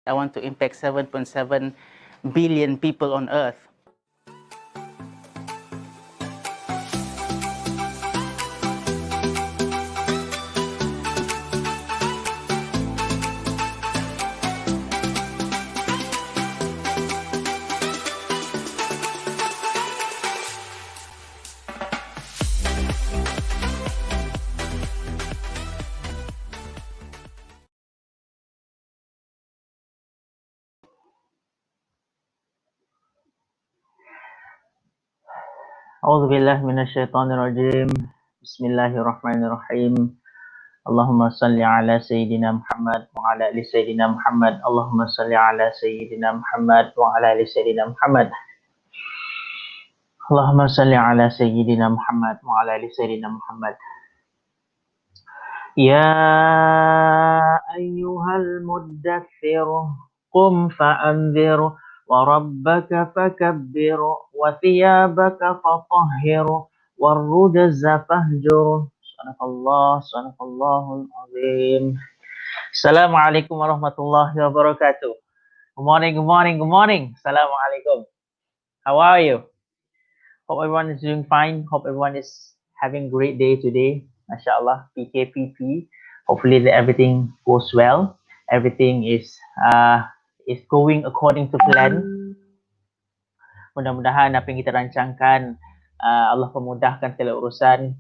I want to impact 7.7 billion people on Earth. أعوذ بالله من الشيطان الرجيم بسم الله الرحمن الرحيم اللهم صل على سيدنا محمد وعلى آل سيدنا محمد اللهم صل على سيدنا محمد وعلى آل سيدنا محمد اللهم صل على سيدنا محمد وعلى آل سيدنا محمد يا أيها المدثر قم فأنذر وربك فكبر وثيابك فطهر والرجز فاهجر صدق الله العظيم. Assalamualaikum warahmatullahi wabarakatuh. Good morning. Assalamualaikum. How are you? Hope everyone is doing fine. Hope everyone is having a great day today. MashaAllah, PKPP. Hopefully that everything goes well. Everything is going according to plan. Mudah-mudahan apa yang kita rancangkan Allah memudahkan segala urusan.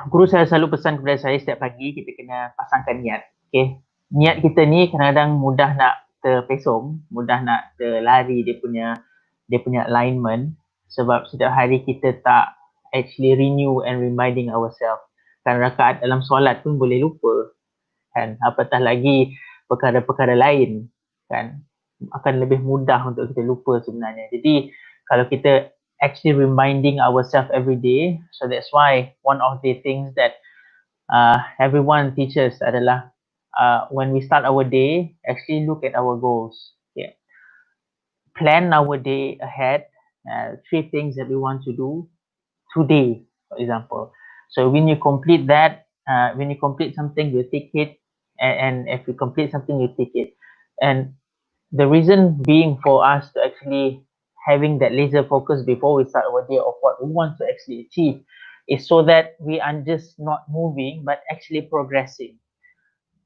Guru saya selalu pesan kepada saya setiap pagi kita kena pasangkan niat. Okay? Niat kita ni kadang-kadang mudah nak terpesong, mudah nak terlari dia punya alignment sebab setiap hari kita tak actually renew and reminding ourselves. Kan rakaat dalam solat pun boleh lupa. Kan apatah lagi perkara-perkara lain, kan akan lebih mudah untuk kita lupa sebenarnya. Jadi kalau kita actually reminding ourselves every day, so that's why one of the things that everyone teaches adalah when we start our day, actually look at our goals. Okay. Plan our day ahead. 3 things that we want to do today, for example. So when you complete that, when you complete something, you tick it, and if you complete something, you tick it. And the reason being for us to actually having that laser focus before we start our day of what we want to actually achieve is so that we are just not moving but actually progressing.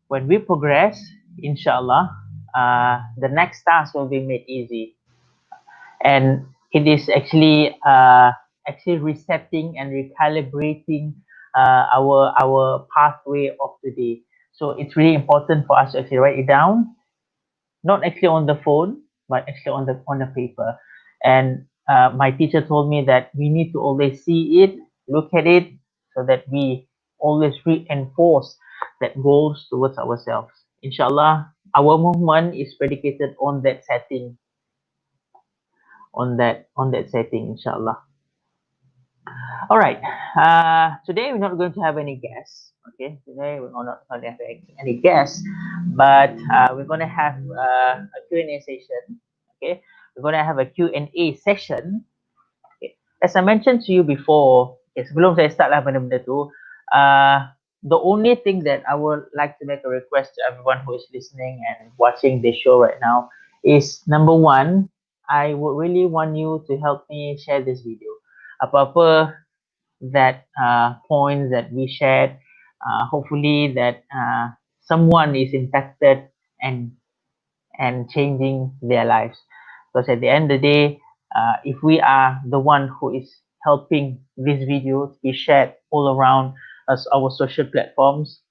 When we progress, inshallah, the next task will be made easy. And it is actually resetting and recalibrating our pathway of the day. So it's really important for us to actually write it down, not actually on the phone, but actually on the paper. And my teacher told me that we need to always see it, look at it, so that we always reinforce that goals towards ourselves. Inshallah, our movement is predicated on that setting, on that setting, inshallah. All right. Today we're not going to have any guests. Okay. Today we're not going to have any guests, but we're going to have a Q&A session. Okay. We're going to have a Q&A session. Okay. As I mentioned to you before, okay, sebelum saya start lah benda-benda tu, the only thing that I would like to make a request to everyone who is listening and watching this show right now is, number one, I would really want you to help me share this video. Apa-apa that points that we shared, hopefully that someone is impacted and changing their lives. Because at the end of the day, if we are the one who is helping this video to be shared all around our social platforms,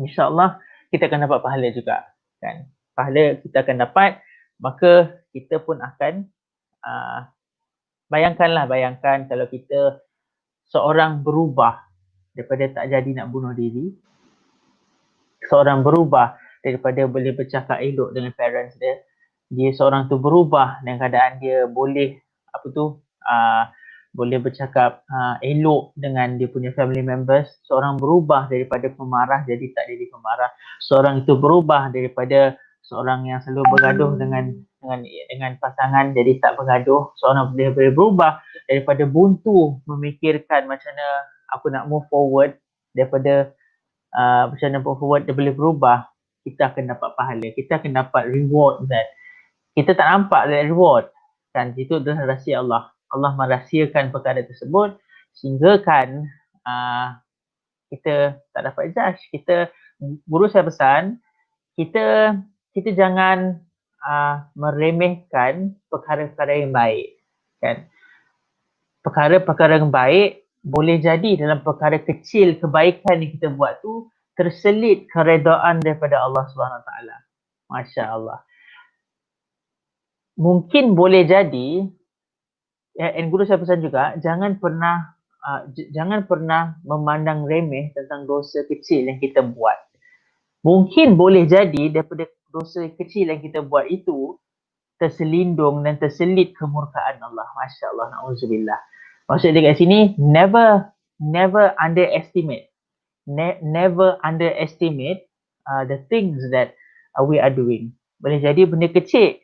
insyaAllah kita akan dapat pahala juga, kan? Pahala kita akan dapat, maka kita pun akan bayangkan kalau kita seorang berubah daripada tak jadi nak bunuh diri, seorang berubah daripada boleh bercakap elok dengan parents dia seorang tu berubah dengan keadaan dia boleh boleh bercakap elok dengan dia punya family members, seorang berubah daripada pemarah jadi tak jadi pemarah, seorang itu berubah daripada seorang yang selalu bergaduh dengan pasangan jadi tak bergaduh, seorang boleh berubah daripada buntu memikirkan macam mana aku nak move forward, daripada macam mana move forward, dia boleh berubah kita akan dapat pahala, kita akan dapat reward that kita tak nampak that reward kan. Itu adalah rahsia Allah. Allah merahsiakan perkara tersebut sehingga kan kita tak dapat judge. Guru saya pesan, kita jangan meremehkan perkara-perkara yang baik kan. Perkara-perkara yang baik boleh jadi dalam perkara kecil kebaikan yang kita buat tu terselit keredaan daripada Allah SWT. Masya Allah. Mungkin boleh jadi, dan guru saya pesan juga, jangan pernah memandang remeh tentang dosa kecil yang kita buat. Mungkin boleh jadi daripada dosa kecil yang kita buat itu terselindung dan terselit kemurkaan Allah. Masya Allah, na'udzubillah. Maksudnya dekat sini, never underestimate. Never underestimate the things that we are doing. Boleh jadi benda kecil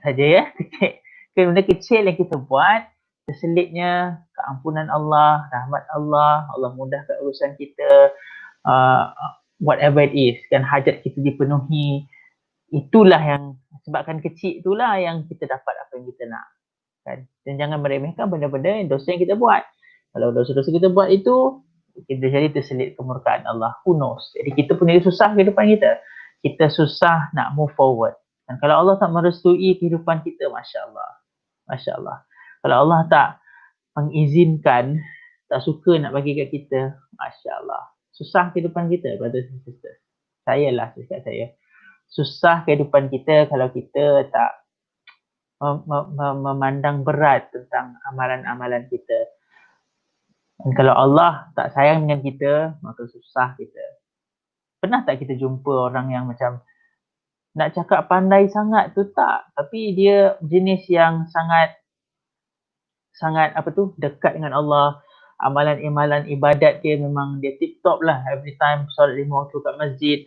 saja ya, kecil. Benda kecil yang kita buat, terselitnya keampunan Allah, rahmat Allah, Allah mudahkan urusan kita, whatever it is, kan hajat kita dipenuhi. Itulah yang sebabkan kecil itulah yang kita dapat apa yang kita nak kan. Dan jangan meremehkan benda-benda yang dosa yang kita buat. Kalau dosa-dosa kita buat itu kita jadi terselit kemurkaan Allah, who knows. Jadi kita pun jadi susah kehidupan kita susah nak move forward. Dan kalau Allah tak merestui kehidupan kita, Masya Allah. Kalau Allah tak mengizinkan, tak suka nak bagi kat kita, Masya Allah, susah kehidupan kita, brothers and sisters. Saya susah kehidupan kita kalau kita tak memandang berat tentang amalan-amalan kita. Dan kalau Allah tak sayang dengan kita, maka susah kita. Pernah tak kita jumpa orang yang macam nak cakap pandai sangat tu tak, tapi dia jenis yang sangat dekat dengan Allah. Amalan-amalan ibadat dia memang dia tip top lah. Every time solat 5 waktu kat masjid,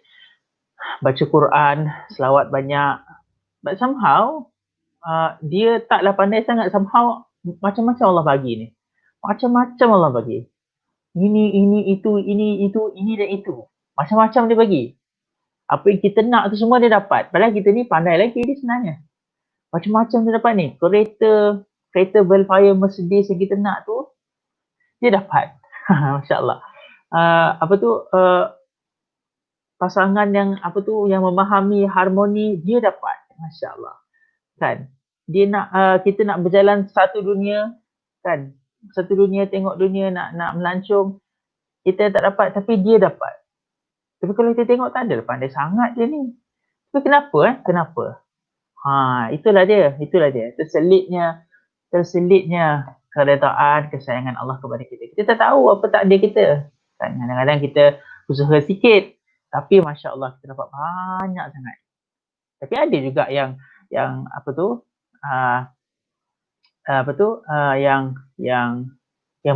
baca Quran, selawat banyak. But somehow dia taklah pandai sangat. Somehow macam-macam Allah bagi ni. Macam-macam Allah bagi. Ini, itu, ini dan itu. Macam-macam dia bagi. Apa yang kita nak tu semua dia dapat. Padahal kita ni pandai lagi dia sebenarnya. Macam-macam dia dapat ni. Kereta Velfire Mercedes yang kita nak tu, dia dapat. Masya Allah. Pasangan yang yang memahami harmoni, dia dapat. Masya Allah. Kan? Dia nak, kita nak berjalan satu dunia, kan? Satu dunia, tengok dunia, nak melancong. Kita tak dapat, tapi dia dapat. Tapi kalau kita tengok tak ada, pandai sangat dia ni. Tapi kenapa? Kenapa? Itulah dia. Terselitnya keredaan, kesayangan Allah kepada kita. Kita tak tahu apa takdir kita. Kan? Kadang-kadang kita usaha sikit, tapi Masya Allah kita dapat banyak sangat. Tapi ada juga yang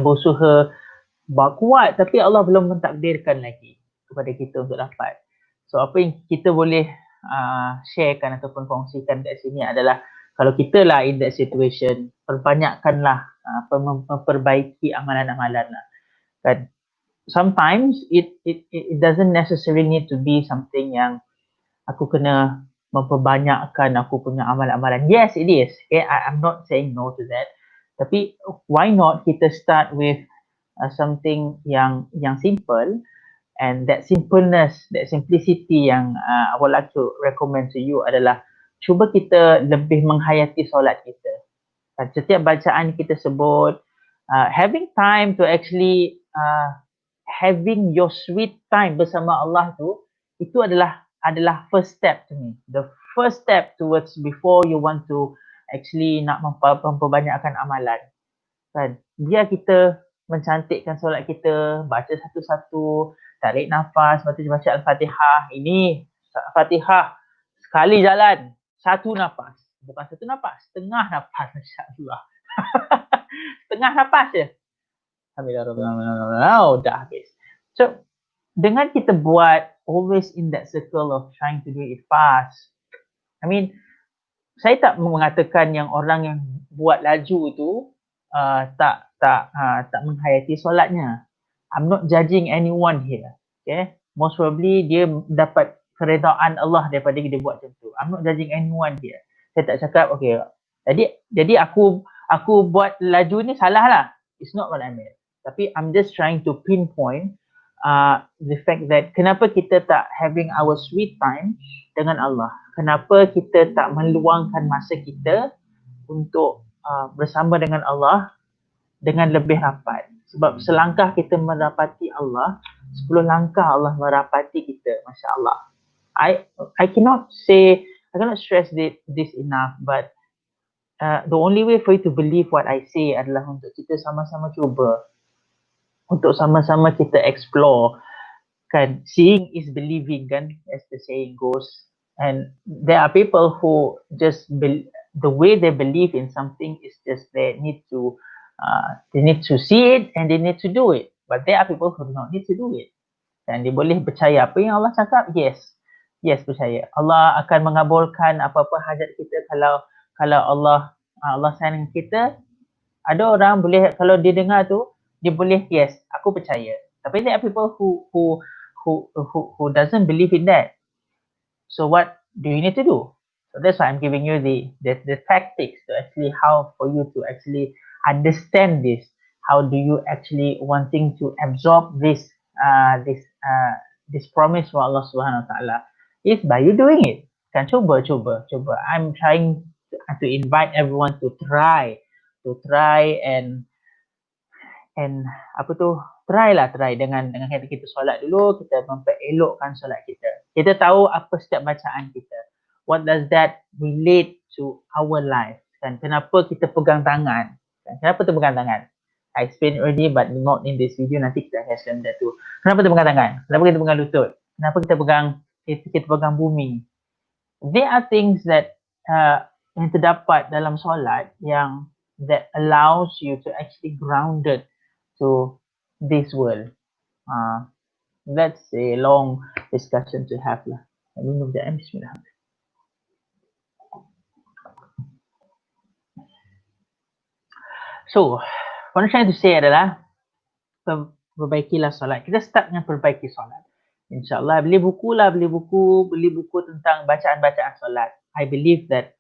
berusaha kuat, tapi Allah belum mentakdirkan lagi kepada kita untuk dapat. So apa yang kita boleh sharekan ataupun kongsikan kat sini adalah, kalau kita lah in that situation, perbanyakkanlah memperbaiki amalan-amalan lah. Kan? Sometimes it doesn't necessarily need to be something yang aku kena memperbanyakkan aku punya amalan-amalan. Yes, it is. Okay, I'm not saying no to that. Tapi why not kita start with something yang simple, and that simpleness, that simplicity yang I would like to recommend to you adalah cuba kita lebih menghayati solat kita. Setiap bacaan kita sebut, having time to actually having your sweet time bersama Allah tu, itu adalah first step to me. The first step towards before you want to actually nak memperbanyakkan amalan. Kan? Biar kita mencantikkan solat kita, baca satu-satu, tarik nafas, baca Al-Fatihah. Ini Al-Fatihah sekali jalan, satu nafas. Bukan satu nafas, setengah nafas, insya-Allah. Setengah nafas je. Alhamdulillah, dah habis. So, dengan kita buat always in that circle of trying to do it fast. I mean, saya tak mengatakan yang orang yang buat laju tu tak menghayati solatnya. I'm not judging anyone here. Okay? most probably dia dapat keredaan Allah daripada dia buat macam tu. I'm not judging anyone here. Saya tak cakap okay. Jadi aku buat laju ni salah lah. It's not what I meant. Tapi I'm just trying to pinpoint the fact that kenapa kita tak having our sweet time dengan Allah. Kenapa kita tak meluangkan masa kita untuk bersama dengan Allah dengan lebih rapat. Sebab selangkah kita mendapati Allah, 10 langkah Allah merapati kita, Masya Allah. I cannot stress this enough, but the only way for you to believe what I say adalah untuk kita sama-sama cuba, untuk sama-sama kita explore, kan, seeing is believing, kan, as the saying goes. And there are people who just the way they believe in something is just they need to see it and they need to do it. But there are people who do not need to do it. Dan dia boleh percaya apa yang Allah cakap, yes percaya. Allah akan mengabulkan apa-apa hajat kita kalau Allah sayang kita. Ada orang boleh, kalau dia dengar tu, dia boleh, yes, aku percaya. Tapi there are people who doesn't believe in that. So what do you need to do? So that's why I'm giving you the tactics to actually how for you to actually understand this. How do you actually wanting to absorb this promise from Allah Subhanahu Wa Taala? Is by you doing it. Kan, cuba. I'm trying to invite everyone to try and apa tu, try dengan kita solat dulu, kita memperelokkan solat kita. Kita tahu apa setiap bacaan kita. What does that relate to our life? Kan, kenapa kita pegang tangan? Kan, kenapa kita pegang tangan? I explained already but not in this video, nanti kita akan explain that too. Kenapa kita pegang tangan? Kenapa kita pegang lutut? Kenapa kita pegang bumi? There are things that yang terdapat dalam solat yang that allows you to actually grounded to this world. That's a long discussion to have lah. Let me move the Bismillah. So, what I'm trying to say adalah perbaikilah solat. Kita start dengan perbaiki solat. InsyaAllah, beli buku tentang bacaan-bacaan solat. I believe that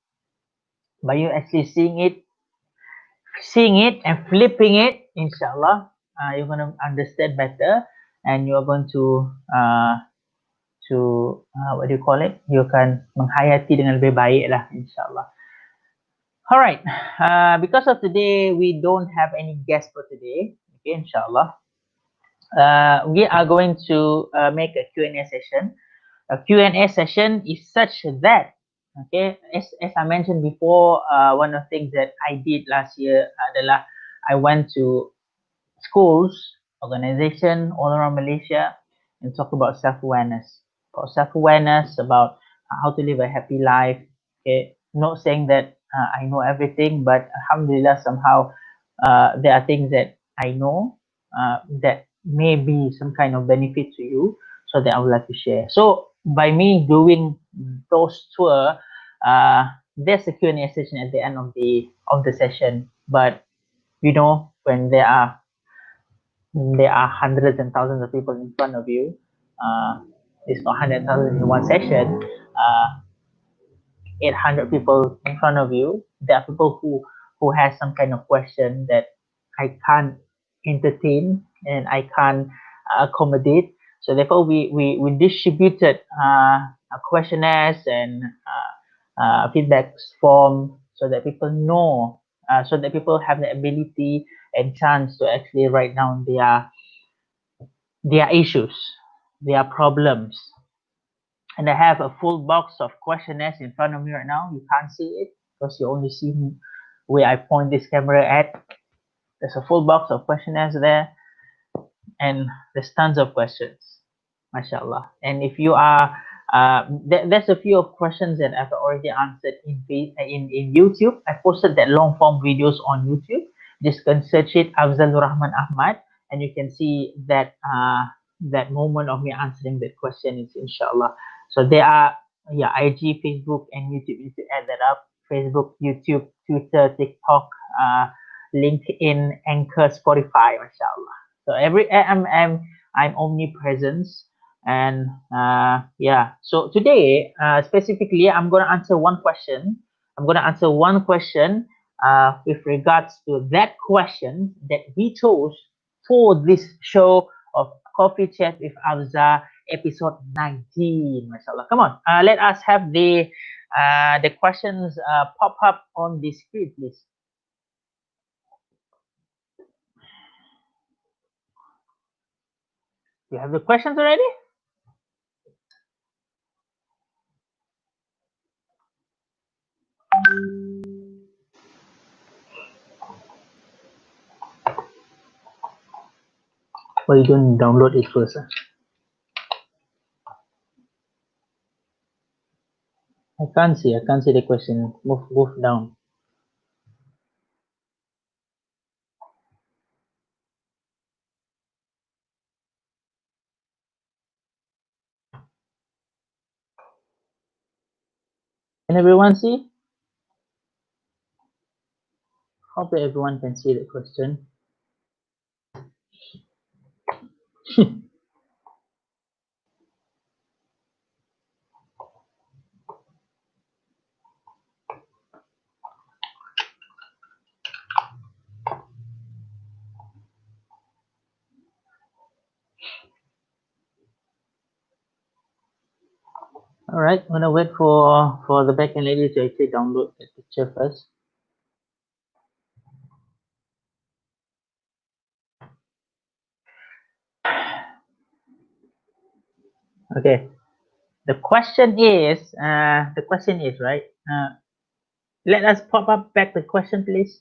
by you actually seeing it and flipping it, inshallah, you're going to understand better and you are going to what do you call it? You akan menghayati dengan lebih baik lah, inshallah. Alright, because of today, we don't have any guests for today. Okay, inshallah. We are going to make a Q&A session. A Q&A session is such that, okay, as I mentioned before, one of the things that I did last year adalah I went to schools, organization all around Malaysia and talk about self-awareness. About how to live a happy life. Okay, not saying that I know everything, but alhamdulillah, somehow there are things that I know that may be some kind of benefit to you, so that I would like to share. So by me doing those tour, there's a Q&A session at the end of the session. But you know, when there are hundreds and thousands of people in front of you, it's not 100,000 in one session. 800 people in front of you. There are people who has some kind of question that I can't entertain and I can't accommodate. So therefore, we distributed questionnaires and feedback form so that people know, so that people have the ability and chance to actually write down their issues, their problems. And I have a full box of questionnaires in front of me right now. You can't see it because you only see where I point this camera at. There's a full box of questionnaires there, and there's tons of questions, mashallah. And if you are, there's a few of questions that I've already answered in YouTube. I posted that long form videos on YouTube. Just can search it, Afzalurrahman Ahmad, and you can see that that moment of me answering that question is inshallah. So there are, IG, Facebook, and YouTube. You should add that up. Facebook, YouTube, Twitter, TikTok, LinkedIn, Anchor, Spotify, mashallah. So I'm omnipresent And yeah, so today specifically I'm going to answer one question. I'm going to answer one question with regards to that question that we chose for this show of Coffee Chat with Afza, episode 19. Mashallah. Come on, let us have the questions pop up on the screen, please. You have the questions already? Why you don't download it first? I can't see. I can't see the question. Move down. Can everyone see? Hope that everyone can see the question. All right, I'm gonna wait for the backend lady to actually download the picture first. Okay. The question is right. Let us pop up back the question, please.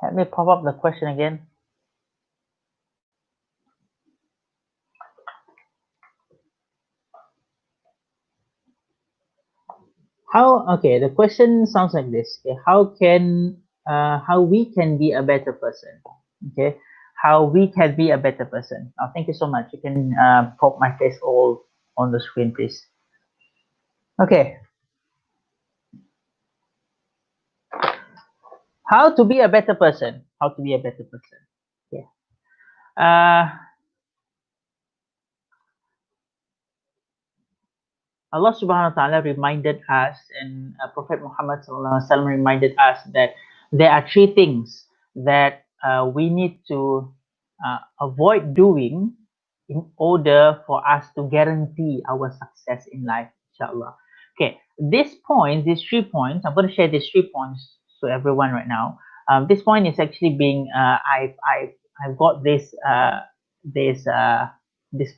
Let me pop up the question again. Okay, the question sounds like this. Okay, how we can be a better person? Okay, how we can be a better person. Oh, thank you so much. You can pop my face all on the screen, please. Okay, how to be a better person? How to be a better person? Okay. Allah subhanahu wa ta'ala reminded us, and Prophet Muhammad sallallahu alaihi wasallam reminded us that there are three things that we need to avoid doing in order for us to guarantee our success in life, inshallah. Okay, these points, these 3 points, I'm going to share these 3 points to everyone right now. This point is actually being, I've got these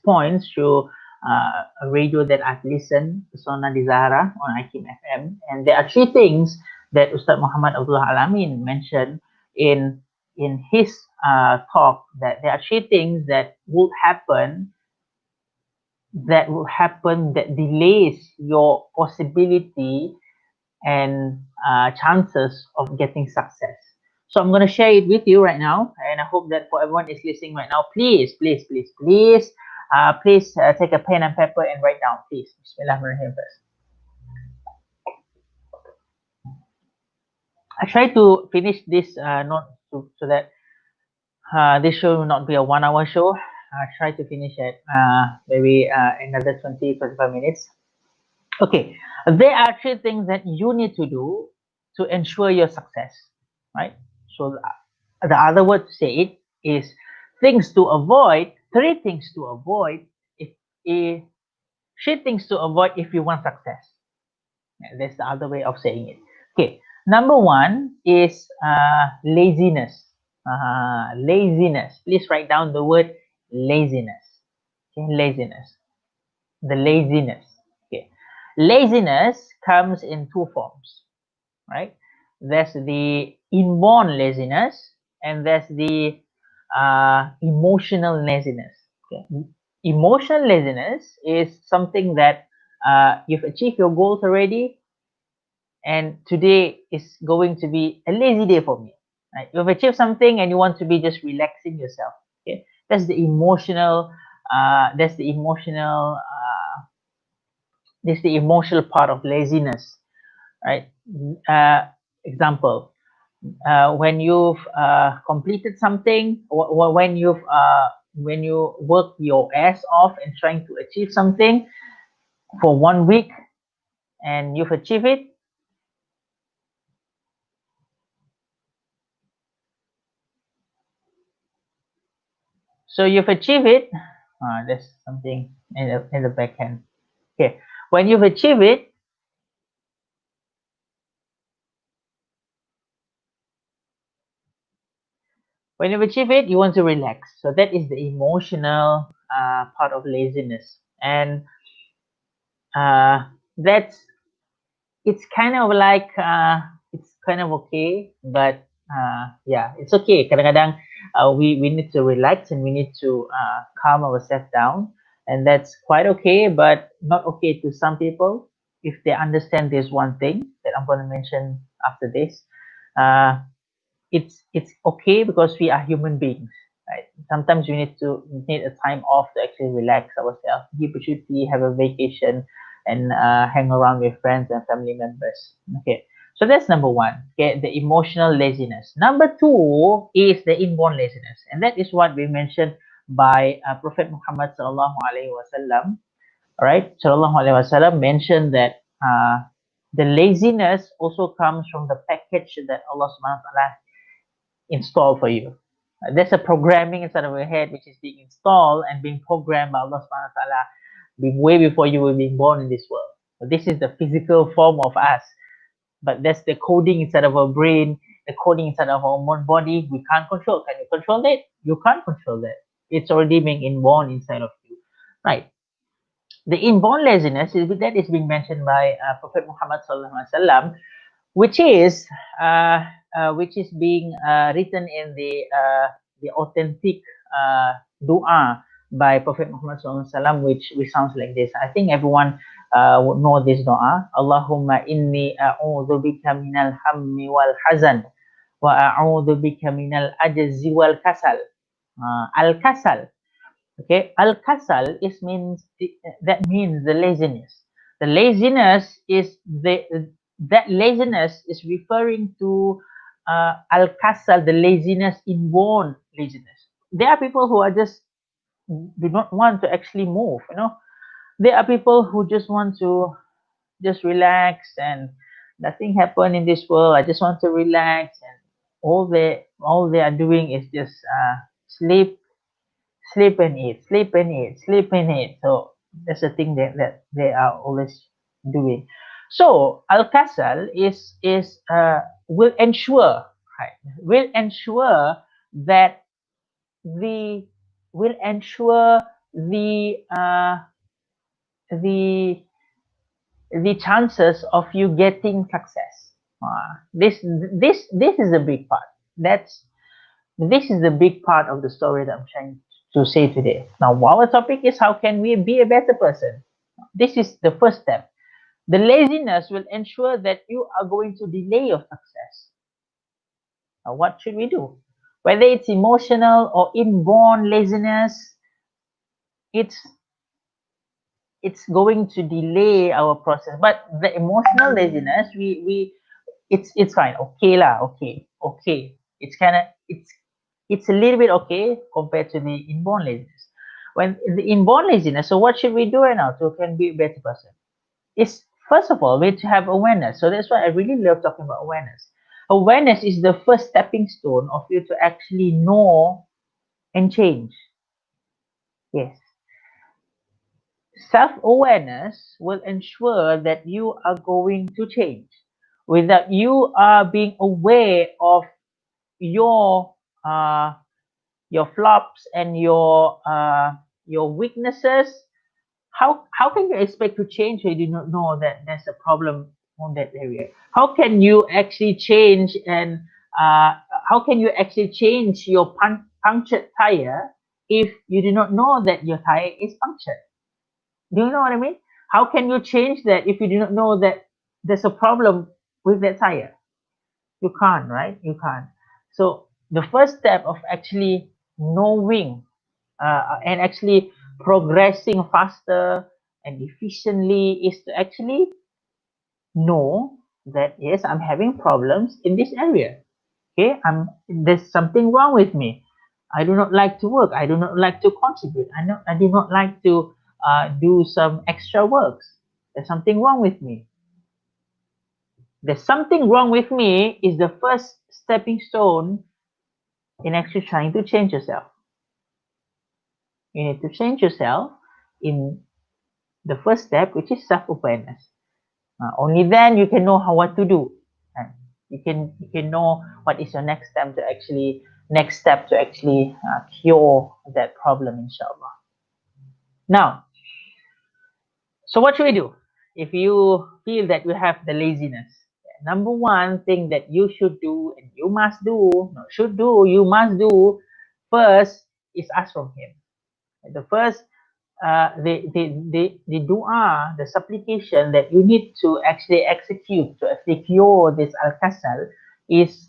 points through a radio that I've listened, Sona di Zahra on IKIM FM, and there are 3 things that Ustaz Muhammad Abdullah Alamin mentioned in his talk, that there are 3 things that will happen that delays your possibility and chances of getting success. So I'm going to share it with you right now, and I hope that for everyone is listening right now, please take a pen and paper and write down, please. Bismillahirrahmanirrahim first. I try to finish this note so that this show will not be a 1 hour show. I try to finish it maybe another 20-25 minutes. Okay, there are 3 things that you need to do to ensure your success, right? So the other word to say it is things to avoid, 3 things to avoid if 3 things to avoid if you want success. That's the other way of saying it. Okay, number 1 is laziness. Laziness. Please write down the word laziness. Okay, laziness. The laziness. Okay, laziness comes in 2 forms, right? There's the inborn laziness, and there's the emotional laziness. Okay, emotional laziness is something that you've achieved your goals already, and today is going to be a lazy day for me, right? You've achieved something and you want to be just relaxing yourself. Okay, that's the emotional that's the emotional this is the emotional part of laziness, right? Example, when you've completed something, when you work your ass off and trying to achieve something for 1 week and you've achieved it. So you've achieved it. There's something in the back end. Okay, when you've achieved it, you want to relax. So that is the emotional part of laziness, and that's it's kind of like it's kind of okay, but yeah, it's okay. Kadang-kadang we need to relax and we need to calm ourselves down, and that's quite okay, but not okay to some people if they understand this one thing that I'm going to mention after this. Uh, it's okay because we are human beings, right? Sometimes we need a time off to actually relax ourselves, give opportunity, have a vacation, and hang around with friends and family members. Okay, so that's number one. Okay, the emotional laziness. Number two is the inborn laziness, and that is what we mentioned by Prophet Muhammad sallallahu alaihi wasallam. All right, sallallahu alaihi wasallam mentioned that the laziness also comes from the package that Allah subhanahu wa taala installed for you. There's a programming inside of your head which is being installed and being programmed by Allah subhanahu wa ta'ala being way before you were being born in this world. So this is the physical form of us. But that's the coding inside of our brain, the coding inside of our own body. We can't control. Can you control that? You can't control that. It's already being inborn inside of you. Right. The inborn laziness is that is being mentioned by Prophet Muhammad sallallahu alaihi wasallam, uh, which is being written in the authentic dua by Prophet Muhammad SAW, which sounds like this. I think everyone would know this dua. Allahumma inni a'udhu bika minal hammi wal hazan wa a'udhu bika minal ajzi wal kasal. Al kasal. Okay, al kasal is means that means the laziness. The laziness is that laziness is referring to al kasal, the laziness, inborn laziness. There are people who are just do not want to actually move. There are people who just want to just relax and nothing happen in this world. I just want to relax, and all they are doing is just sleep, sleep and eat, sleep and eat, sleep and eat. So that's the thing that they are always doing. So al kasal will ensure, right, will ensure that the will ensure the the chances of you getting success. This is a big part. That's This is the big part of the story that I'm trying to say today. Now, our topic is how can we be a better person? This is the first step. The laziness will ensure that you are going to delay your success. Now, what should we do? Whether it's emotional or inborn laziness, it's going to delay our process. But the emotional laziness, it's fine. Okay lah. Okay. It's a little bit okay compared to the inborn laziness. When the inborn laziness, so what should we do right now to can be a better person? Is first of all we need to have awareness. So that's why I really love talking about awareness. Awareness is the first stepping stone of you to actually know and change. Yes. Self-awareness will ensure that you are going to change. Without you are being aware of your uh, your flops and your weaknesses, how can you expect to change when you do not know that there's a problem on that area? How can you actually change and how can you actually change your punctured tire if you do not know that your tire is punctured? Do you know what I mean? How can you change that if you do not know that there's a problem with that tire? You can't, right? You can't. So the first step of actually knowing and actually progressing faster and efficiently is to actually know that yes, I'm having problems in this area. Okay, there's something wrong with me. I do not like to work. I do not like to contribute. I do not like to do some extra works. There's something wrong with me. There's something wrong with me is the first stepping stone in actually trying to change yourself. You need to change yourself in the first step, which is self-awareness. Only then you can know what to do. And you can know what is your next step to actually cure that problem, inshallah. Now, so what should we do if you feel that you have the laziness? Number one thing that you should do and you must do, not should do, you must do first is ask from him. The first the dua, the supplication that you need to actually execute to actually cure this al-kasal is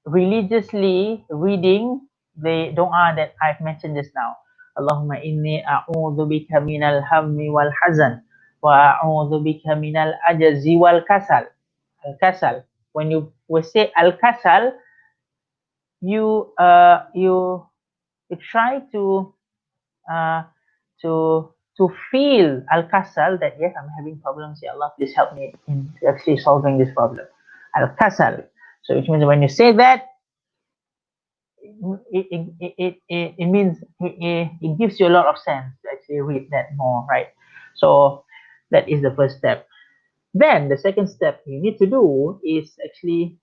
religiously reading the dua that I've mentioned just now. Allahumma inni a'udhu bika minal hammi wal hazan wa a'udhu bika minal ajzi wal kasal. Al-kasal. When you say al-kasal, you try uh, to feel al-kasal, that yes, I'm having problems, ya Allah, please help me in actually solving this problem. Al-kasal. So which means when you say that, it means it gives you a lot of sense to actually read that more, right? So that is the first step. Then the second step you need to do is actually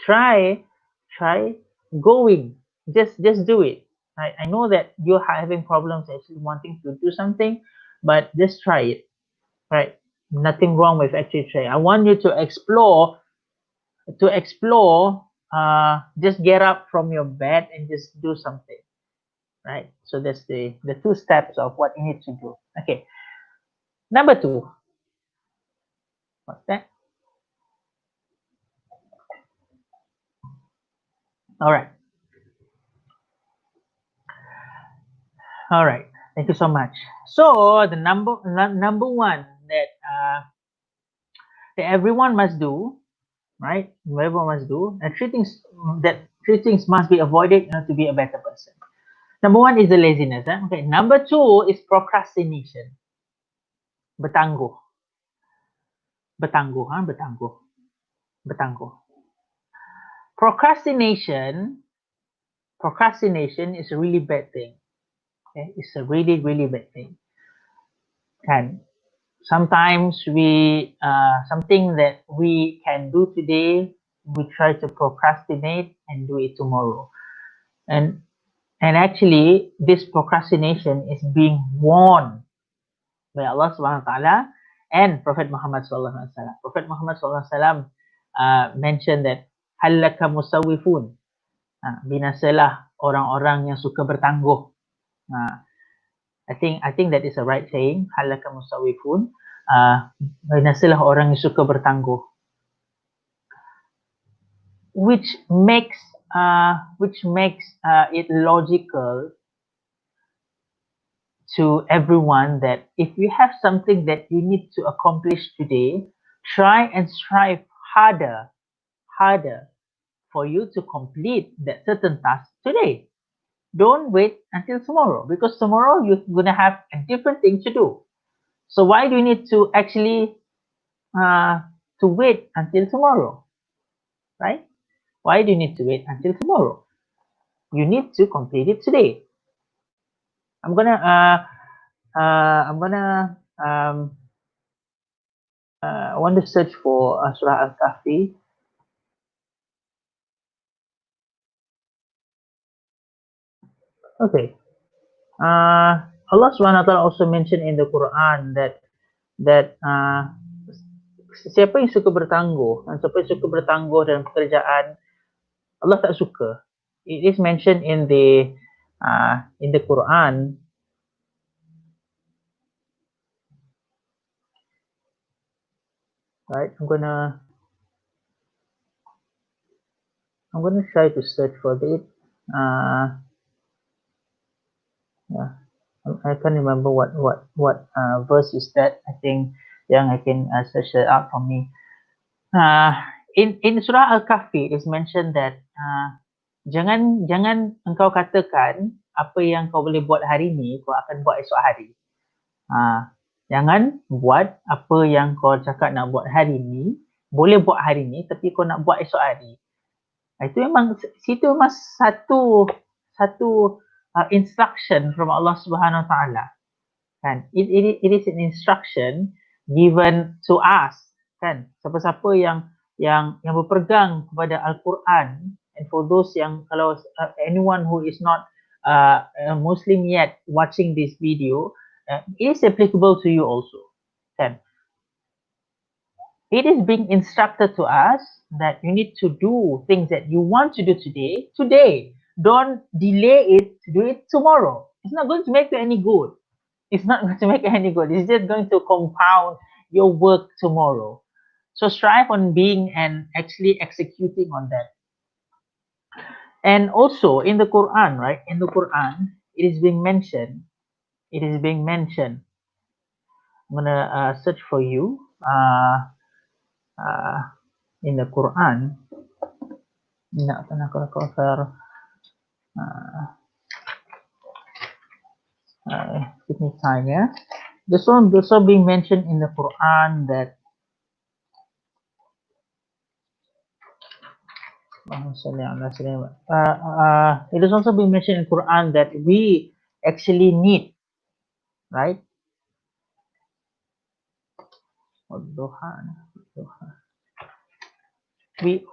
try going. Just do it. I know that you're having problems actually wanting to do something, but just try it, right? Nothing wrong with actually trying. I want you to explore. Just get up from your bed and just do something, right? So that's the two steps of what you need to do. Okay, number two. What's that? All right. All right. Thank you so much. So the number one that everyone must do, right? Everyone must do, and three things must be avoided in order to be a better person. Number one is the laziness. Okay. Number two is procrastination. Bertangguh. Bertangguh. Bertangguh. Bertangguh. Procrastination is a really bad thing. Okay? It's a really, really bad thing. And sometimes something that we can do today, we try to procrastinate and do it tomorrow. And actually, this procrastination is being warned by Allah Subhanahu wa Taala and Prophet Muhammad Sallallahu Alaihi Wasallam. Prophet Muhammad Sallallahu Alaihi Wasallam mentioned that halaka musawifun, binasalah orang-orang yang suka bertangguh. I think that is the right saying. Halaka musawifun, binasalah orang yang suka bertangguh. Which makes it logical to everyone that if you have something that you need to accomplish today, try and strive harder for you to complete that certain task today. Don't wait until tomorrow, because tomorrow you're going to have a different thing to do. So why do you need to actually to wait until tomorrow, right? Why do you need to wait until tomorrow? You need to complete it today. I want to search for Surah Al-Kahfi. Okay. Allah Subhanahu wa Taala also mentioned in the Quran that siapa yang suka bertangguh dan siapa yang suka bertangguh dalam pekerjaan, Allah tak suka. It is mentioned in the Quran. Right, I'm gonna try to search for it. Yeah, I can't remember what verse is that. I think Yang I can search it out for me. in surah Al-Kahfi is mentioned that jangan engkau katakan apa yang kau boleh buat hari ni kau akan buat esok hari. Jangan buat apa yang kau cakap nak buat hari ni, boleh buat hari ni tapi kau nak buat esok hari. Itu memang satu instruction from Allah Subhanahu Wa Taala. Kan? It is an instruction given to us, kan? Siapa-siapa yang berpegang kepada Al-Quran, and for those yang kalau anyone who is not a Muslim yet watching this video, it is applicable to you also, kan? It is being instructed to us that you need to do things that you want to do today. Don't delay it to do it tomorrow. It's not going to make you any good. It's not going to make any good. It's just going to compound your work tomorrow. So strive on being and actually executing on that. And also in the Quran, right? In the Quran, it is being mentioned. I'm gonna search for you. In the Quran. Give me time, yeah. This one also being mentioned in the Quran that it is also being mentioned in Quran that we actually need, right?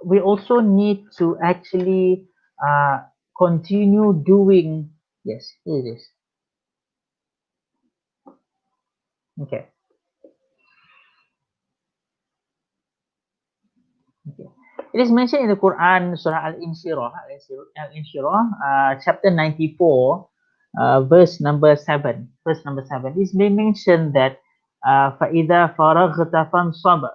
We also need to actually continue doing. Yes, here it is. Okay. It is mentioned in the Quran, Surah Al-Inshirah, chapter 94, verse number 7. It is being mentioned that فَإِذَا فَرَغْتَ فَانْصَبْ.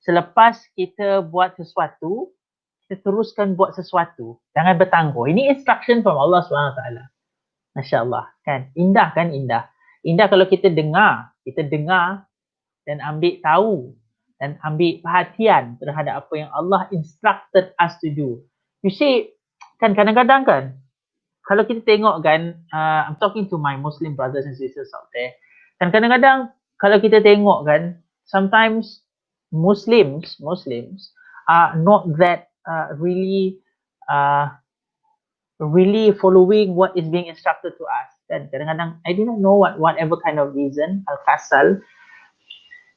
Selepas kita buat sesuatu, kita teruskan buat sesuatu. Jangan bertangguh. Ini instruction from Allah SWT. Masya Allah. Kan? Indah kan? Indah kalau kita dengar dan ambil tahu dan ambil perhatian terhadap apa yang Allah instructed us to do. You see, kan kadang-kadang kan, kalau kita tengok kan, I'm talking to my Muslim brothers and sisters out there, kan kadang-kadang kalau kita tengok kan, sometimes Muslims are not that really following what is being instructed to us. Kan kadang-kadang, I do not know whatever kind of reason, al-kasal,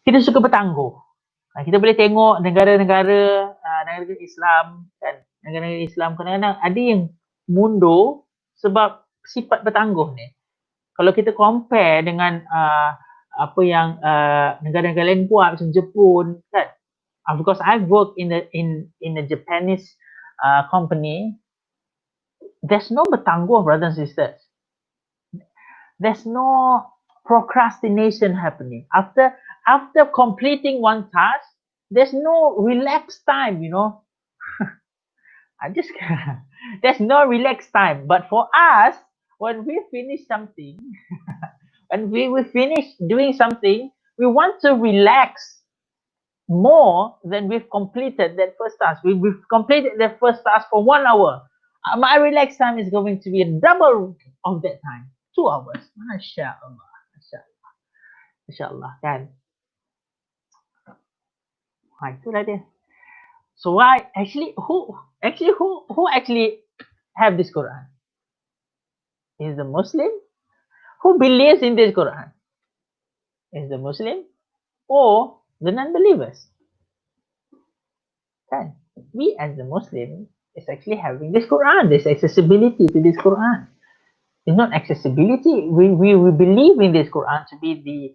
kita suka bertangguh. Kita boleh tengok negara-negara Islam, kan, negara-negara Islam kadang-kadang ada yang mundur sebab sifat bertangguh ni. Kalau kita compare dengan apa yang negara-negara lain buat macam Jepun, kan, because I've worked in a Japanese company, there's no bertangguh, brothers and sisters. There's no procrastination happening. After completing one task, there's no relaxed time, you know. There's no relaxed time. But for us, when we finish something, when we finish doing something, we want to relax more than we've completed that first task. We've completed the first task for 1 hour. My relaxed time is going to be a double of that time. 2 hours. Masya Allah. Masya Allah, kan? Itulah dia. So why who actually have this Quran? Is the Muslim who believes in this Quran? Is the Muslim or the non-believers? Kan? We as the Muslim is actually having this Quran. There's accessibility to this Quran. It's not accessibility. We believe in this Quran to be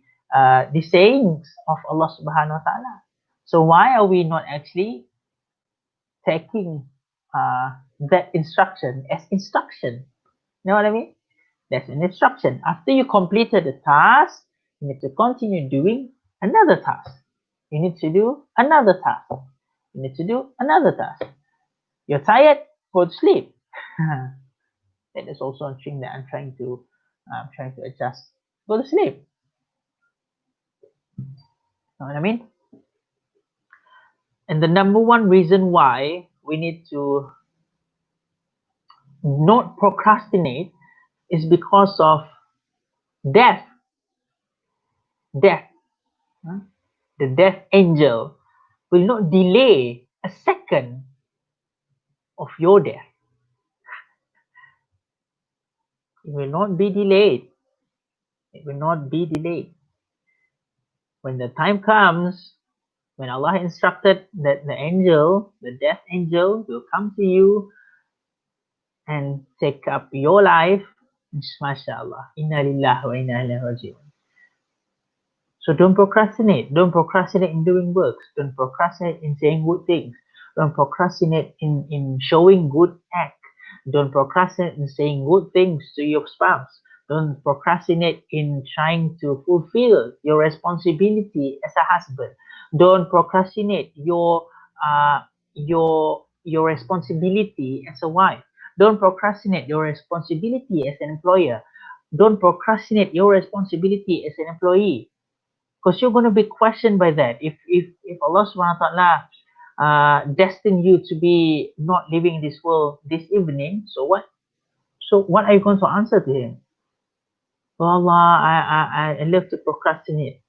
the sayings of Allah Subhanahu Wa Taala. So why are we not actually taking that instruction as instruction? You know what I mean? That's an instruction. After you completed the task, you need to continue doing another task. You need to do another task. You need to do another task. You're tired, go to sleep. That is also a thing that I'm trying to adjust. Go to sleep. Know what I mean? And the number one reason why we need to not procrastinate is because of death. Death. The death angel will not delay a second of your death. It will not be delayed. It will not be delayed. When the time comes, when Allah instructed that the angel, the death angel, will come to you and take up your life, mashallah, inna lillahi wa inna ilaihi raji'un. So don't procrastinate. Don't procrastinate in doing works. Don't procrastinate in saying good things. Don't procrastinate in showing good act. Don't procrastinate in saying good things to your spouse. Don't procrastinate in trying to fulfill your responsibility as a husband. Don't procrastinate your responsibility as a wife. Don't procrastinate your responsibility as an employer. Don't procrastinate your responsibility as an employee, because you're going to be questioned by that. If Allah subhanahu wa ta'ala destined you to be not living in this world this evening, so what are you going to answer to him? Oh Allah, I love to procrastinate.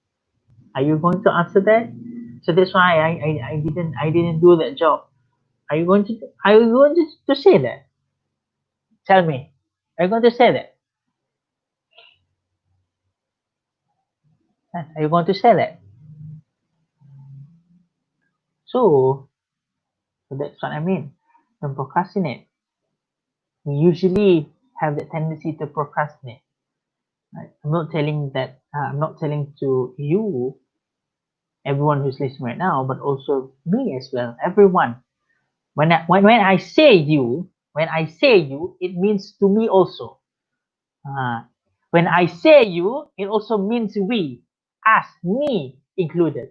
Are you going to answer that? So that's why I didn't do that job. Are you going to say that? Tell me. Are you going to say that? Are you going to say that? So that's what I mean. Don't procrastinate. We usually have the tendency to procrastinate. Right? I'm not telling to you, everyone who's listening right now, but also me as well, everyone. When I say you, it means to me also. When I say you, it also means we, us, me included.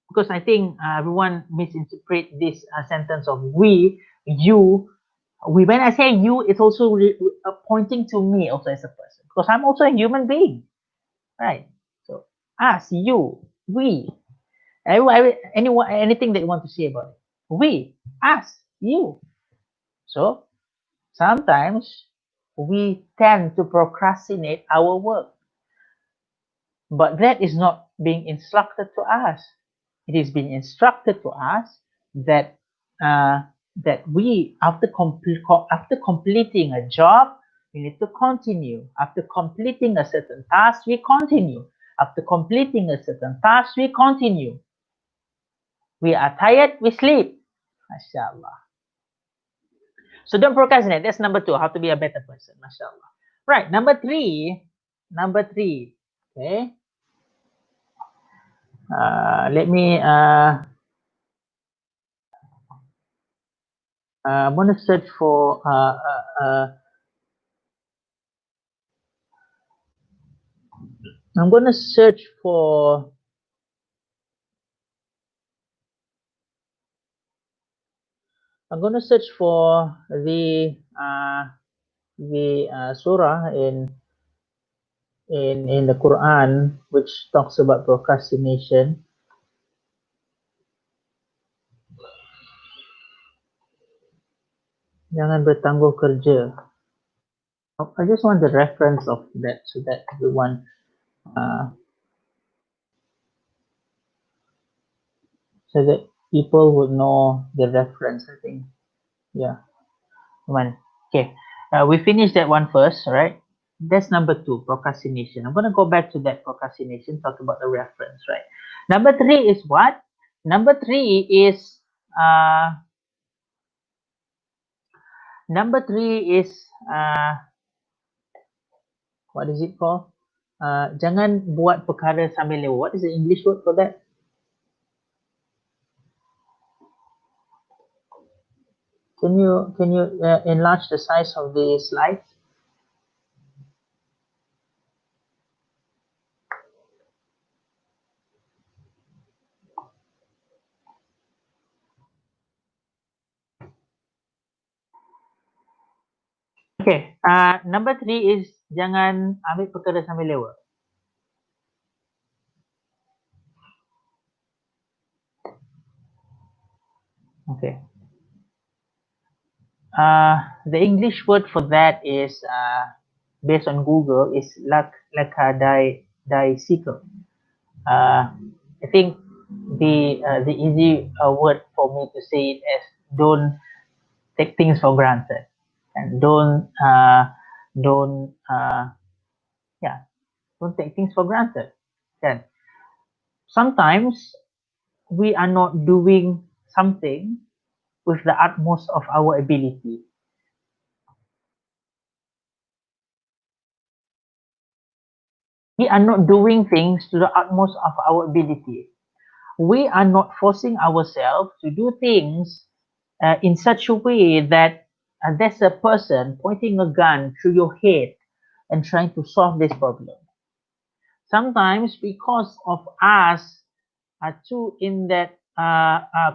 Because I think everyone misinterpret this sentence of we, you. When I say you, it's also pointing to me also as a person, because I'm also a human being, right? So us, you, we, anyone, anything that you want to say about it, we, us, you. So sometimes we tend to procrastinate our work, but that is not being instructed to us. It is being instructed to us that that we, after completing a job, we need to continue. After completing a certain task, we continue. After completing a certain task, we continue. We are tired, we sleep. MashaAllah. So don't procrastinate. That's number 2. How to be a better person. MashaAllah. Right. Number three. Okay. Let me I'm going to search for I'm going to search for the surah in the Quran which talks about procrastination. Jangan bertangguh kerja. I just want the reference of that so that everyone so that people would know the reference, I think. Yeah. One. Okay. We finished that one first, right? That's number 2, procrastination. I'm going to go back to that procrastination, talk about the reference, right? Number 3 is what? Number 3 is what is it called? Jangan buat perkara sambil lewat. What is the English word for that? Can you enlarge the size of the slide? Okay. Number 3 is jangan ambil perkara sambil lewat. Okay. The English word for that is based on Google is lackadaisical. I think the easy word for me to say it as don't take things for granted and don't yeah don't take things for granted. Then sometimes we are not doing something with the utmost of our ability. We are not doing things to the utmost of our ability. We are not forcing ourselves to do things in such a way that there's a person pointing a gun through your head and trying to solve this problem. Sometimes because of us are too in that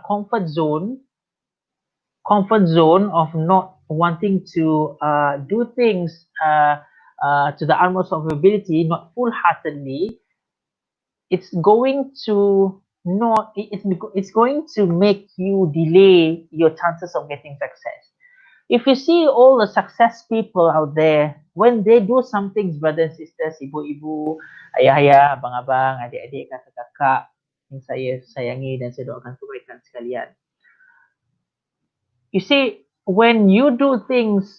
comfort zone of not wanting to do things to the utmost of ability, not full-heartedly, it's going to not it's going to make you delay your chances of getting success. If you see all the success people out there, when they do some things, brothers and sisters, ibu-ibu, ayah-ayah, abang-abang, adik-adik, kakak-kakak yang saya sayangi dan saya doakan kebaikan sekalian. You see, when you do things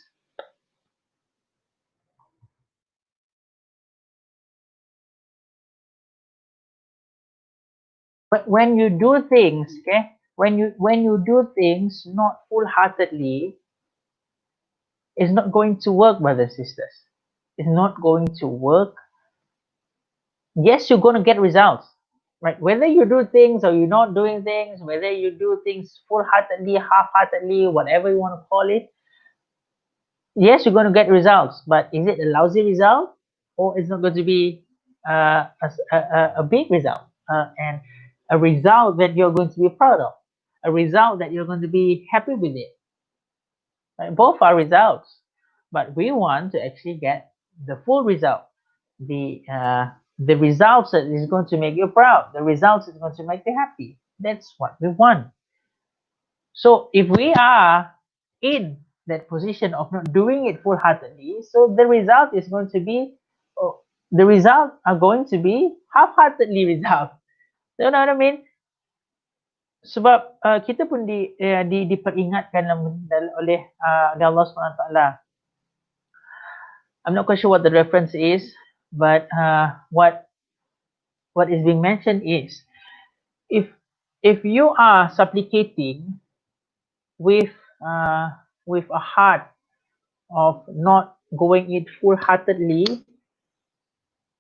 but when you do things, okay, when you do things not full-heartedly, it's not going to work, brothers and sisters. It's not going to work. Yes, you're going to get results, right? Whether you do things or you're not doing things, whether you do things full-heartedly, half-heartedly, whatever you want to call it, yes, you're going to get results. But is it a lousy result, or it's not going to be a big result and a result that you're going to be proud of, a result that you're going to be happy with it? Right? Both are results, but we want to actually get the full result, the results that is going to make you proud, the results that is going to make you happy. That's what we want. So if we are in that position of not doing it full-heartedly, so the result is going to be, oh, the result are going to be half-heartedly result. You know what I mean? Sebab kita pun diperingatkan oleh Allah SWT. I'm not quite sure what the reference is, but what is being mentioned is if you are supplicating with with a heart of not going it full-heartedly,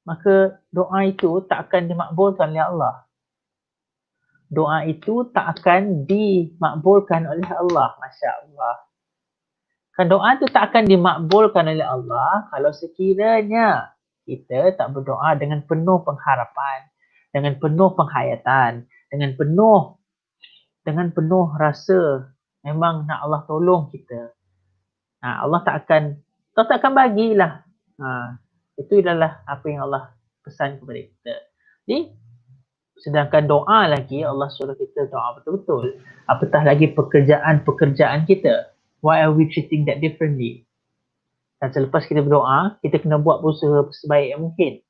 maka doa itu tak akan dimakbulkan oleh Allah. Doa itu tak akan dimakbulkan oleh Allah. Masya Allah. Kan doa itu tak akan dimakbulkan oleh Allah kalau sekiranya kita tak berdoa dengan penuh pengharapan, dengan penuh penghayatan, dengan penuh rasa memang nak Allah tolong kita. Allah tak akan bagilah. Itu adalah apa yang Allah pesan kepada kita. Jadi, sedangkan doa lagi Allah suruh kita doa betul-betul. Apatah lagi pekerjaan kita. Why are we treating that differently? Dan selepas kita berdoa, kita kena buat berusaha sebaik yang mungkin.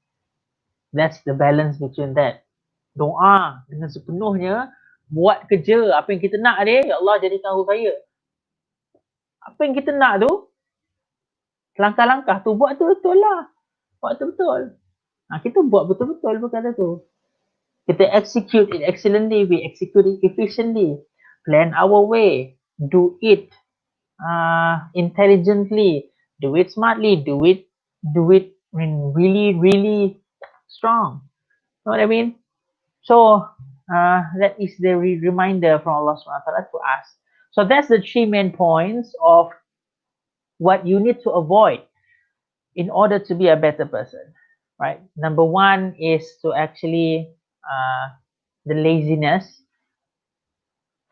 That's the balance between that. Doa dengan sepenuhnya, buat kerja apa yang kita nak dia, ya Allah jadikan aku kaya. Apa yang kita nak tu, langkah-langkah tu buat tu betul lah. Buat tu betul. Kita buat betul-betul perkara tu. Kita execute it excellently, we execute it efficiently, plan our way, do it intelligently, do it smartly, do it really, really strong. You know what I mean? So that is the reminder from Allah SWT to us. So that's the 3 main points of what you need to avoid in order to be a better person, right? Number 1 is to actually the laziness.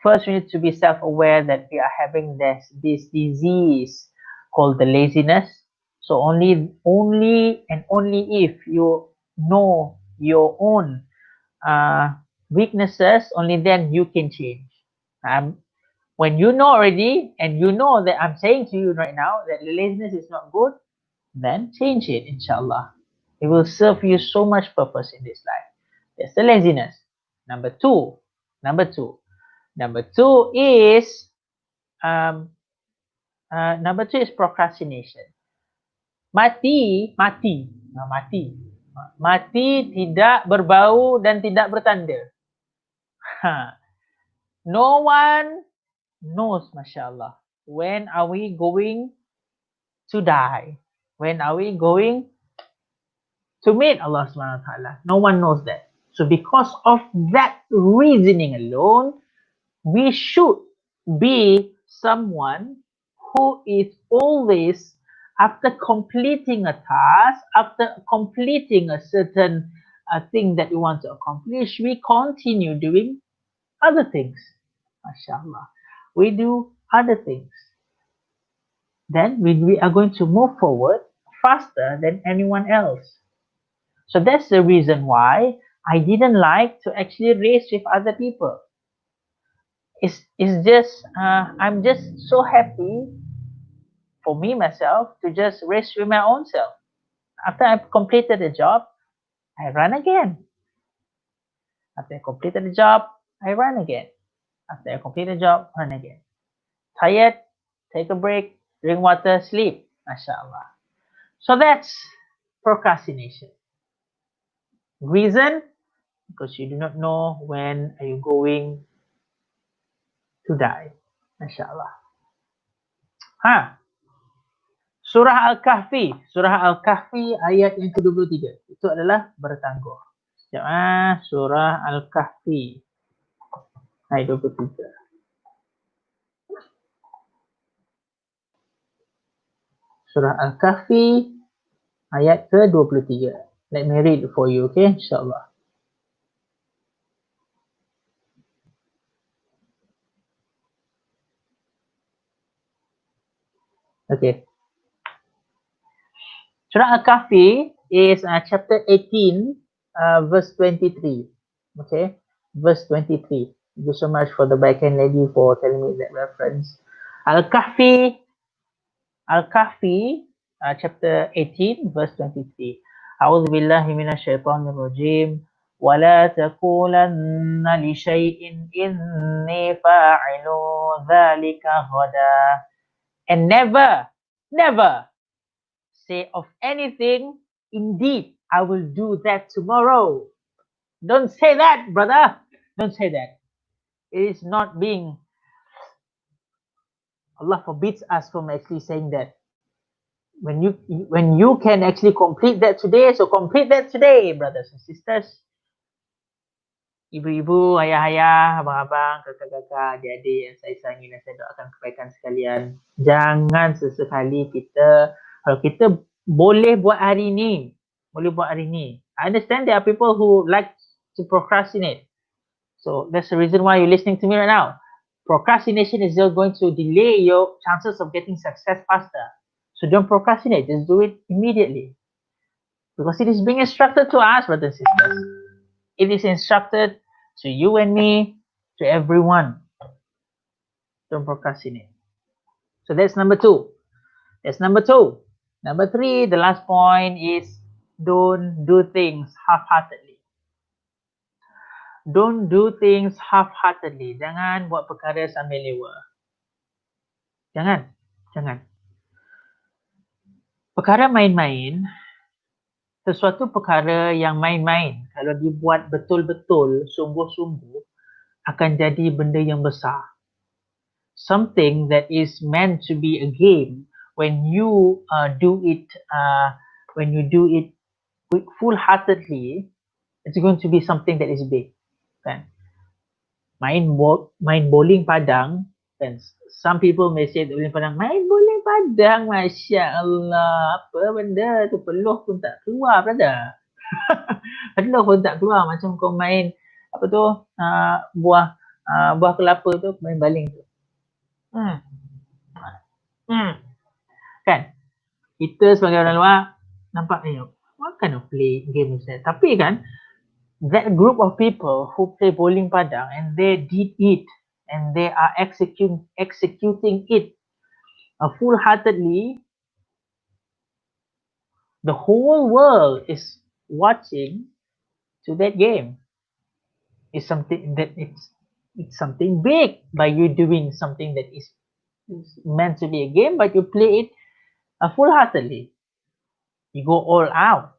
First, we need to be self-aware that we are having this disease called the laziness. So only and only if you know your own weaknesses, only then you can change. When you know already, and you know that I'm saying to you right now that laziness is not good, then change it, inshallah. It will serve you so much purpose in this life. That's the laziness. Number two. Number two. Number two is number two is procrastination. Mati tidak berbau dan tidak bertanda. No one knows, mashallah, when are we going to die? When are we going to meet Allah Subhanahu Wa Taala? No one knows that. So because of that reasoning alone, we should be someone who is always, after completing a task, after completing a certain thing that we want to accomplish, we continue doing other things. MashaAllah. We do other things. Then we are going to move forward faster than anyone else. So that's the reason why I didn't like to actually race with other people. It's just I'm just so happy for me myself to just race with my own self. After I've completed the job, I run again. After I completed the job, I run again. After I complete the job, run again. Tired, take a break, drink water, sleep. MashaAllah. So that's procrastination. Reason? Because you do not know when are you going to die. MashaAllah. Surah Al-Kahfi. Surah Al-Kahfi ayat yang ke-23. Itu adalah bertangguh. Sekejap. Surah Al-Kahfi ayat 23. Surah Al-Kahfi ayat ke-23. Let me read for you, okay? InsyaAllah. Okay. Surah Al-Kahfi is chapter 18, verse 23. Okay, verse 23. Thank you so much for the backhand lady for telling me that reference. Al-Kahfi, chapter 18, verse 23. أعوذ بالله من الشيطان الرجيم ولا تقولن لشيء إني فاعل ذلك غدا. And never say of anything, indeed, I will do that tomorrow. Don't say that, brother. Don't say that. It is not being, Allah forbids us from actually saying that. When you can actually complete that today, so complete that today, brothers and sisters. Ibu-ibu, ayah-ayah, abang-abang, kakak-kakak, adik-adik yang saya sayangi dan saya doakan kebaikan sekalian. Jangan sesekali kita, kalau kita boleh buat hari ni, I understand there are people who like to procrastinate. So that's the reason why you're listening to me right now. Procrastination is just going to delay your chances of getting success faster. So don't procrastinate, just do it immediately. Because it is being instructed to us, brothers and sisters. It is instructed to you and me, to everyone. Don't procrastinate. So that's number two. Number three, the last point is don't do things half-heartedly. Don't do things half-heartedly. Jangan buat perkara sambil lewa. Jangan. Perkara main-main, sesuatu perkara yang main-main, kalau dibuat betul-betul, sungguh-sungguh, akan jadi benda yang besar. Something that is meant to be a game, when you do it full-heartedly, it's going to be something that is big. Kan? Main bowling padang, kan? Some people may say bowling padang, main bowling padang, Masya Allah, apa benda tu, peluh pun tak keluar, brother. Peluh pun tak keluar, macam kau main apa tu, buah kelapa tu, main baling tu. Kan? Kita sebagai orang luar nampak ni, what kind of play game is that? Tapi kan, that group of people who play bowling padang and they did it and they are executing it full-heartedly, the whole world is watching to that game. It's something that it's something big by you doing something that is meant to be a game, but you play it full-heartedly. You go all out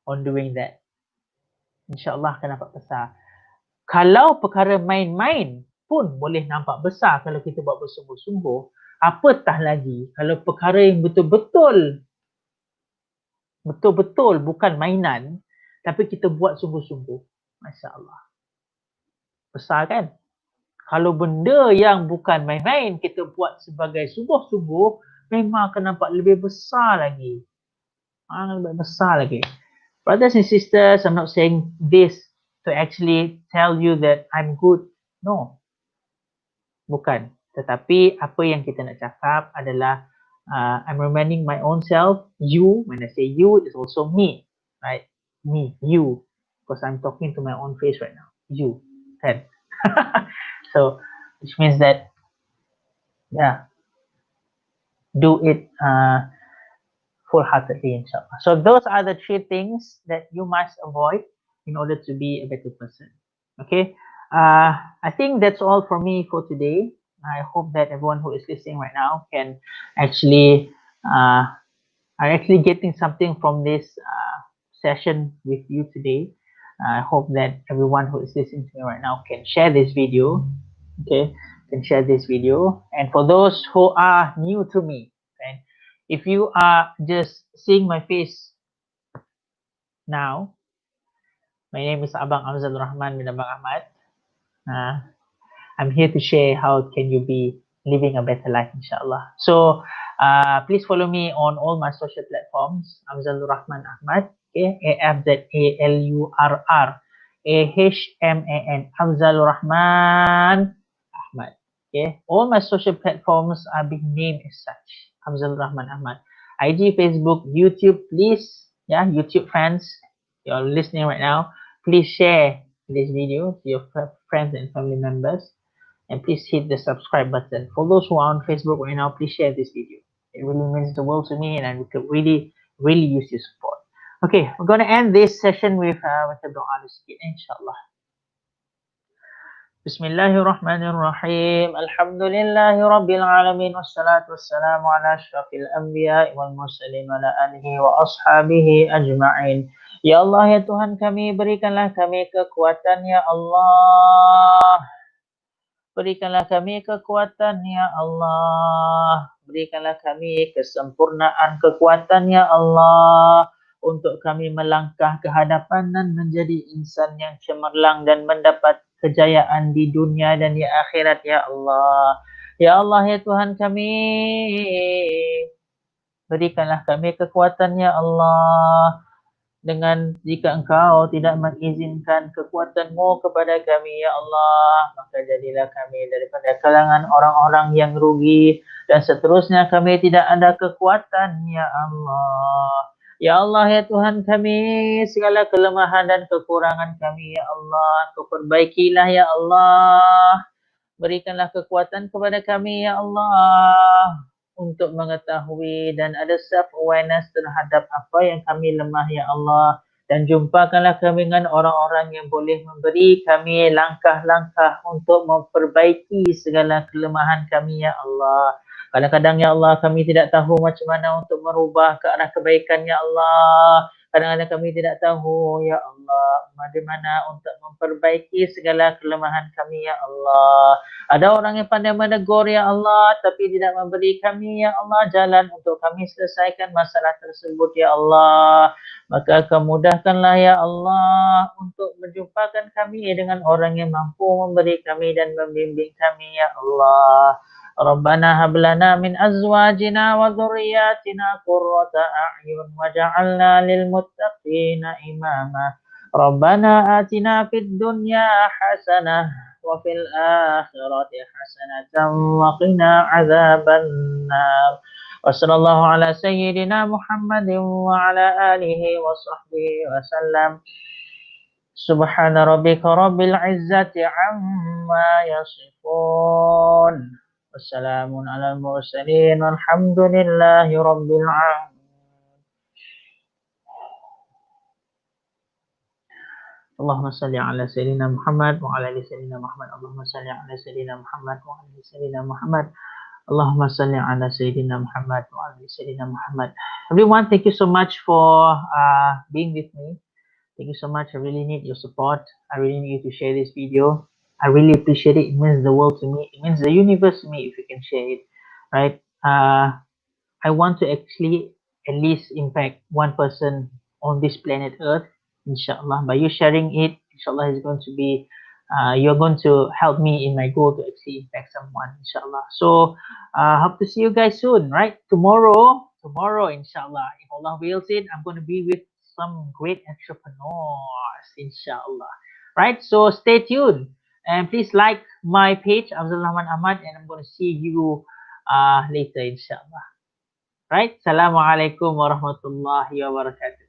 on doing that. InsyaAllah akan nampak besar. Kalau perkara main-main pun boleh nampak besar kalau kita buat bersungguh-sungguh, apatah lagi kalau perkara yang betul-betul bukan mainan, tapi kita buat sungguh-sungguh. Masya Allah. Besar kan? Kalau benda yang bukan main-main kita buat sebagai sungguh-sungguh, memang akan nampak lebih besar lagi. Lebih besar lagi. Brothers and sisters, I'm not saying this to actually tell you that I'm good. No. Bukan. Tetapi apa yang kita nak cakap adalah I'm reminding my own self, you, when I say you, it's also me. Right? Me, you. Because I'm talking to my own face right now. You. Kan? So, which means that, yeah, do it full-heartedly, inshallah. So those are the 3 things that you must avoid in order to be a better person. Okay, I think that's all for me for today. I hope that everyone who is listening right now can actually are actually getting something from this session with you today. I hope that everyone who is listening to me right now can share this video. Okay, can share this video. And for those who are new to me, okay, if you are just seeing my face now, my name is Abang Afzalurrahman bin Abang Ahmad. I'm here to share how can you be living a better life, inshallah. So please follow me on all my social platforms. Afzalurrahman Ahmad. Okay, AFZALURRAHMAN. Afzalurrahman Ahmad. Okay, all my social platforms are being named as such. Afzalurrahman Ahmad. IG, Facebook, YouTube, please, yeah, YouTube fans, you're listening right now, please share this video to your friends and family members, and please hit the subscribe button. For those who are on Facebook right now, please share this video. It really means the world to me, and I could really use your support. Okay, we're going to end this session with a dua sikit, inshallah. Bismillahirrahmanirrahim. Alhamdulillahi rabbil alamin, wassalatu wassalamu ala asyrafil anbiya wal mursalin wa ala alihi wa ashabihi ajma'in. Ya Allah, ya Tuhan kami, berikanlah kami kekuatan, ya Allah. Berikanlah kami kekuatan, ya Allah. Berikanlah kami kesempurnaan kekuatan, ya Allah, untuk kami melangkah ke hadapan dan menjadi insan yang cemerlang dan mendapat kejayaan di dunia dan di akhirat, ya Allah. Ya Allah, ya Tuhan kami, berikanlah kami kekuatan, ya Allah. Dengan jika Engkau tidak mengizinkan kekuatan-Mu kepada kami, ya Allah, maka jadilah kami daripada kalangan orang-orang yang rugi, dan seterusnya kami tidak ada kekuatan, ya Allah. Ya Allah, ya Tuhan kami, segala kelemahan dan kekurangan kami, ya Allah, Kau perbaikilah, ya Allah. Berikanlah kekuatan kepada kami, ya Allah, untuk mengetahui dan ada self-awareness terhadap apa yang kami lemah, ya Allah. Dan jumpakanlah kami dengan orang-orang yang boleh memberi kami langkah-langkah untuk memperbaiki segala kelemahan kami, ya Allah. Kadang-kadang, ya Allah, kami tidak tahu macam mana untuk merubah ke arah kebaikan, ya Allah. Kadang-kadang kami tidak tahu, ya Allah, bagaimana untuk memperbaiki segala kelemahan kami, ya Allah. Ada orang yang pandai menegur, ya Allah, tapi tidak memberi kami, ya Allah, jalan untuk kami selesaikan masalah tersebut, ya Allah. Maka Kau mudahkanlah, ya Allah, untuk menjumpakan kami dengan orang yang mampu memberi kami dan membimbing kami, ya Allah. Rabbana hab lana min azwajina wa dhurriyyatina qurrata a'yun waj'alna lil muttaqina imama. Rabbana atina fid dunya hasanah wa fil akhirati hasanatan wa qina adzabannar. Wa sallallahu ala sayyidina Muhammadin wa ala alihi wa sahbihi wa sallam. سبحان ربك رب العزة عما يصفون والسلام على المرسلين والحمد لله رب العالمين. اللهم صل على سيدنا محمد وعلى ال سيدنا محمد. اللهم صل على سيدنا محمد وعلى ال سيدنا محمد. اللهم صل على سيدنا محمد وعلى ال سيدنا محمد. Everyone, thank you so much for being with me. Thank you so much. I really need your support. I really need you to share this video. I really appreciate it. It means the world to me. It means the universe to me if you can share it, right? I want to actually at least impact one person on this planet Earth, inshallah. By you sharing it, inshallah, is going to be, you're going to help me in my goal to actually impact someone, inshallah. So, hope to see you guys soon, right? Tomorrow, inshallah, if Allah wills it, I'm going to be with some great entrepreneurs, inshallah. Right? So, stay tuned and please like my page, Afzalurrahman Ahmad, and I'm going to see you later, inshallah. Right? Assalamualaikum warahmatullahi wabarakatuh.